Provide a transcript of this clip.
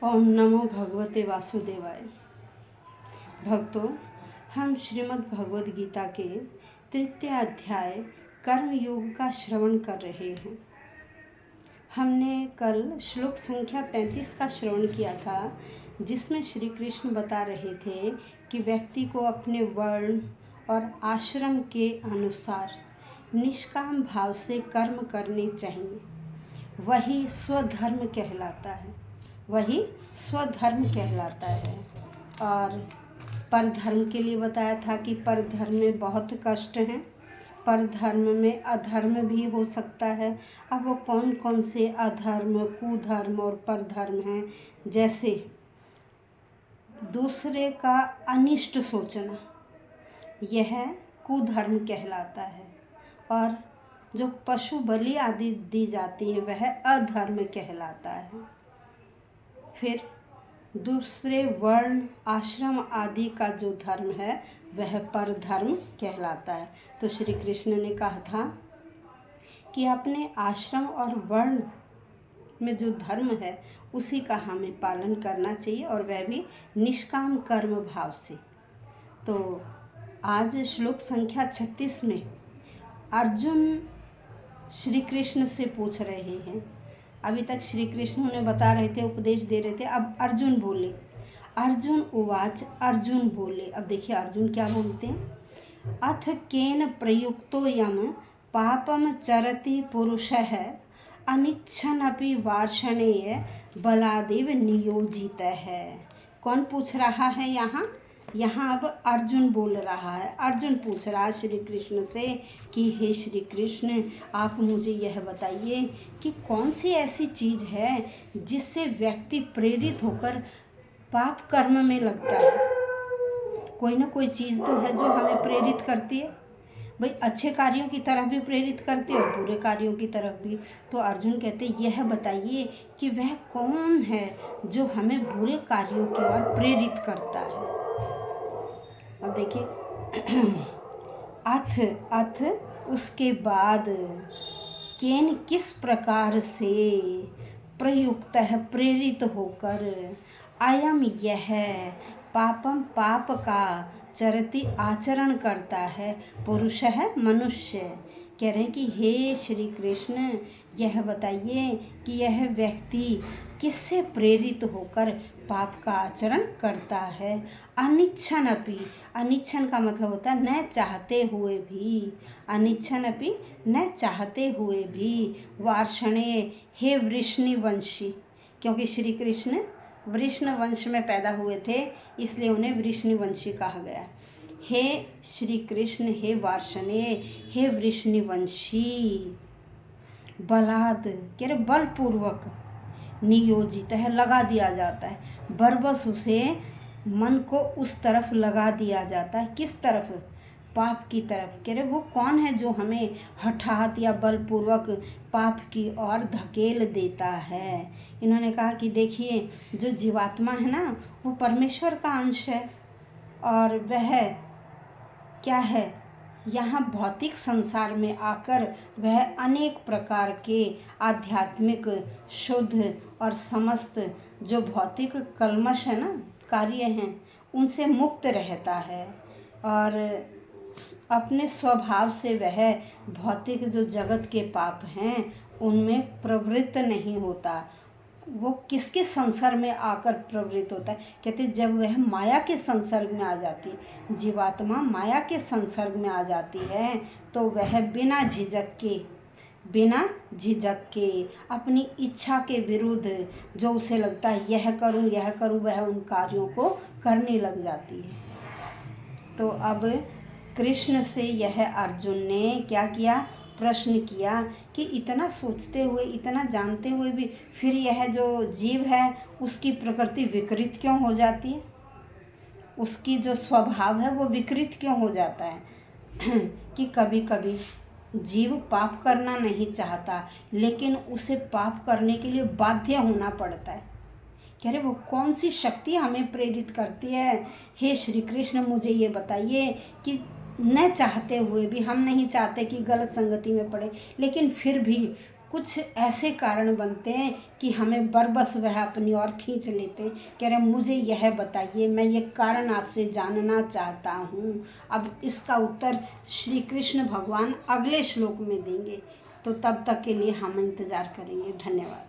ओम नमो भगवते वासुदेवाय। भक्तों, हम श्रीमद् भगवद गीता के तृतीय अध्याय कर्म योग का श्रवण कर रहे हैं। हमने कल श्लोक संख्या 35 का श्रवण किया था, जिसमें श्री कृष्ण बता रहे थे कि व्यक्ति को अपने वर्ण और आश्रम के अनुसार निष्काम भाव से कर्म करने चाहिए। वही स्वधर्म कहलाता है, वही स्वधर्म कहलाता है। और परधर्म के लिए बताया था कि परधर्म में बहुत कष्ट हैं, परधर्म में अधर्म भी हो सकता है। अब वो कौन कौन से अधर्म, कुधर्म और परधर्म हैं, जैसे दूसरे का अनिष्ट सोचना, यह कुधर्म कहलाता है। और जो पशु बलि आदि दी जाती है, वह अधर्म कहलाता है। फिर दूसरे वर्ण, आश्रम आदि का जो धर्म है, वह परधर्म कहलाता है। तो श्री कृष्ण ने कहा था कि अपने आश्रम और वर्ण में जो धर्म है, उसी का हमें पालन करना चाहिए, और वह भी निष्काम कर्म भाव से। तो आज श्लोक संख्या 36 में अर्जुन श्री कृष्ण से पूछ रहे हैं। अभी तक श्री कृष्ण उन्हें बता रहे थे, उपदेश दे रहे थे। अब अर्जुन बोले, अर्जुन उवाच, अर्जुन बोले। अब देखिए अर्जुन क्या बोलते हैं। अथ केन प्रयुक्तो यम पापम चरति पुरुषः अनिच्छन्नपि वार्ष्णेय बलादेव नियोजित है। कौन पूछ रहा है यहाँ अब अर्जुन बोल रहा है। अर्जुन पूछ रहा है श्री कृष्ण से कि हे श्री कृष्ण, आप मुझे यह बताइए कि कौन सी ऐसी चीज़ है जिससे व्यक्ति प्रेरित होकर पाप कर्म में लगता है। कोई ना कोई चीज़ तो है जो हमें प्रेरित करती है भाई, अच्छे कार्यों की तरफ भी प्रेरित करती है और बुरे कार्यों की तरफ भी। तो अर्जुन कहते यह बताइए कि वह कौन है जो हमें बुरे कार्यों की ओर प्रेरित करता है। अब देखिए अथ उसके बाद केन किस प्रकार से प्रयुक्त है, प्रेरित होकर, अयम यह पापम पाप का चरति आचरण करता है, पुरुष है मनुष्य। कह रहे हैं कि हे श्री कृष्ण, यह बताइए कि यह व्यक्ति किससे प्रेरित होकर पाप का आचरण करता है। अनिच्छन अपि, अनिच्छन का मतलब होता है न चाहते हुए भी, अनिच्छन अपि न चाहते हुए भी, वार्ष्णे हे वृष्णिवंशी, क्योंकि श्री कृष्ण वृष्ण वंश में पैदा हुए थे, इसलिए उन्हें वृष्णिवंशी कहा गया। हे श्री कृष्ण, हे वार्ष्णे, हे वृष्णिवंशी, बलाद कह रहे बलपूर्वक, नियोजित है लगा दिया जाता है, बरबस उसे मन को उस तरफ लगा दिया जाता है। किस तरफ? पाप की तरफ। कह रहे वो कौन है जो हमें हठात या बलपूर्वक पाप की ओर धकेल देता है। इन्होंने कहा कि देखिए जो जीवात्मा है ना, वो परमेश्वर का अंश है, और वह क्या है, यहाँ भौतिक संसार में आकर वह अनेक प्रकार के आध्यात्मिक, शुद्ध और समस्त जो भौतिक कल्मश है ना, कार्य हैं, उनसे मुक्त रहता है, और अपने स्वभाव से वह भौतिक जो जगत के पाप हैं उनमें प्रवृत्त नहीं होता। वो किसके संसर्ग में आकर प्रवृत्त होता है? कहते जब वह माया के संसर्ग में आ जाती है, जीवात्मा माया के संसर्ग में आ जाती है, तो वह बिना झिझक के अपनी इच्छा के विरुद्ध जो उसे लगता है यह करूं, वह उन कार्यों को करने लग जाती है। तो अब कृष्ण से यह अर्जुन ने क्या किया, प्रश्न किया कि इतना सोचते हुए, इतना जानते हुए भी फिर यह जो जीव है उसकी प्रकृति विकृत क्यों हो जाती है, उसकी जो स्वभाव है वो विकृत क्यों हो जाता है कि कभी कभी जीव पाप करना नहीं चाहता, लेकिन उसे पाप करने के लिए बाध्य होना पड़ता है। कह रहे वो कौन सी शक्ति हमें प्रेरित करती है। हे श्री कृष्ण, मुझे ये बताइए कि न चाहते हुए भी, हम नहीं चाहते कि गलत संगति में पड़े, लेकिन फिर भी कुछ ऐसे कारण बनते हैं कि हमें बरबस वह अपनी ओर खींच लेते हैं। कह रहे मुझे यह बताइए, मैं ये कारण आपसे जानना चाहता हूँ। अब इसका उत्तर श्री कृष्ण भगवान अगले श्लोक में देंगे, तो तब तक के लिए हम इंतज़ार करेंगे। धन्यवाद।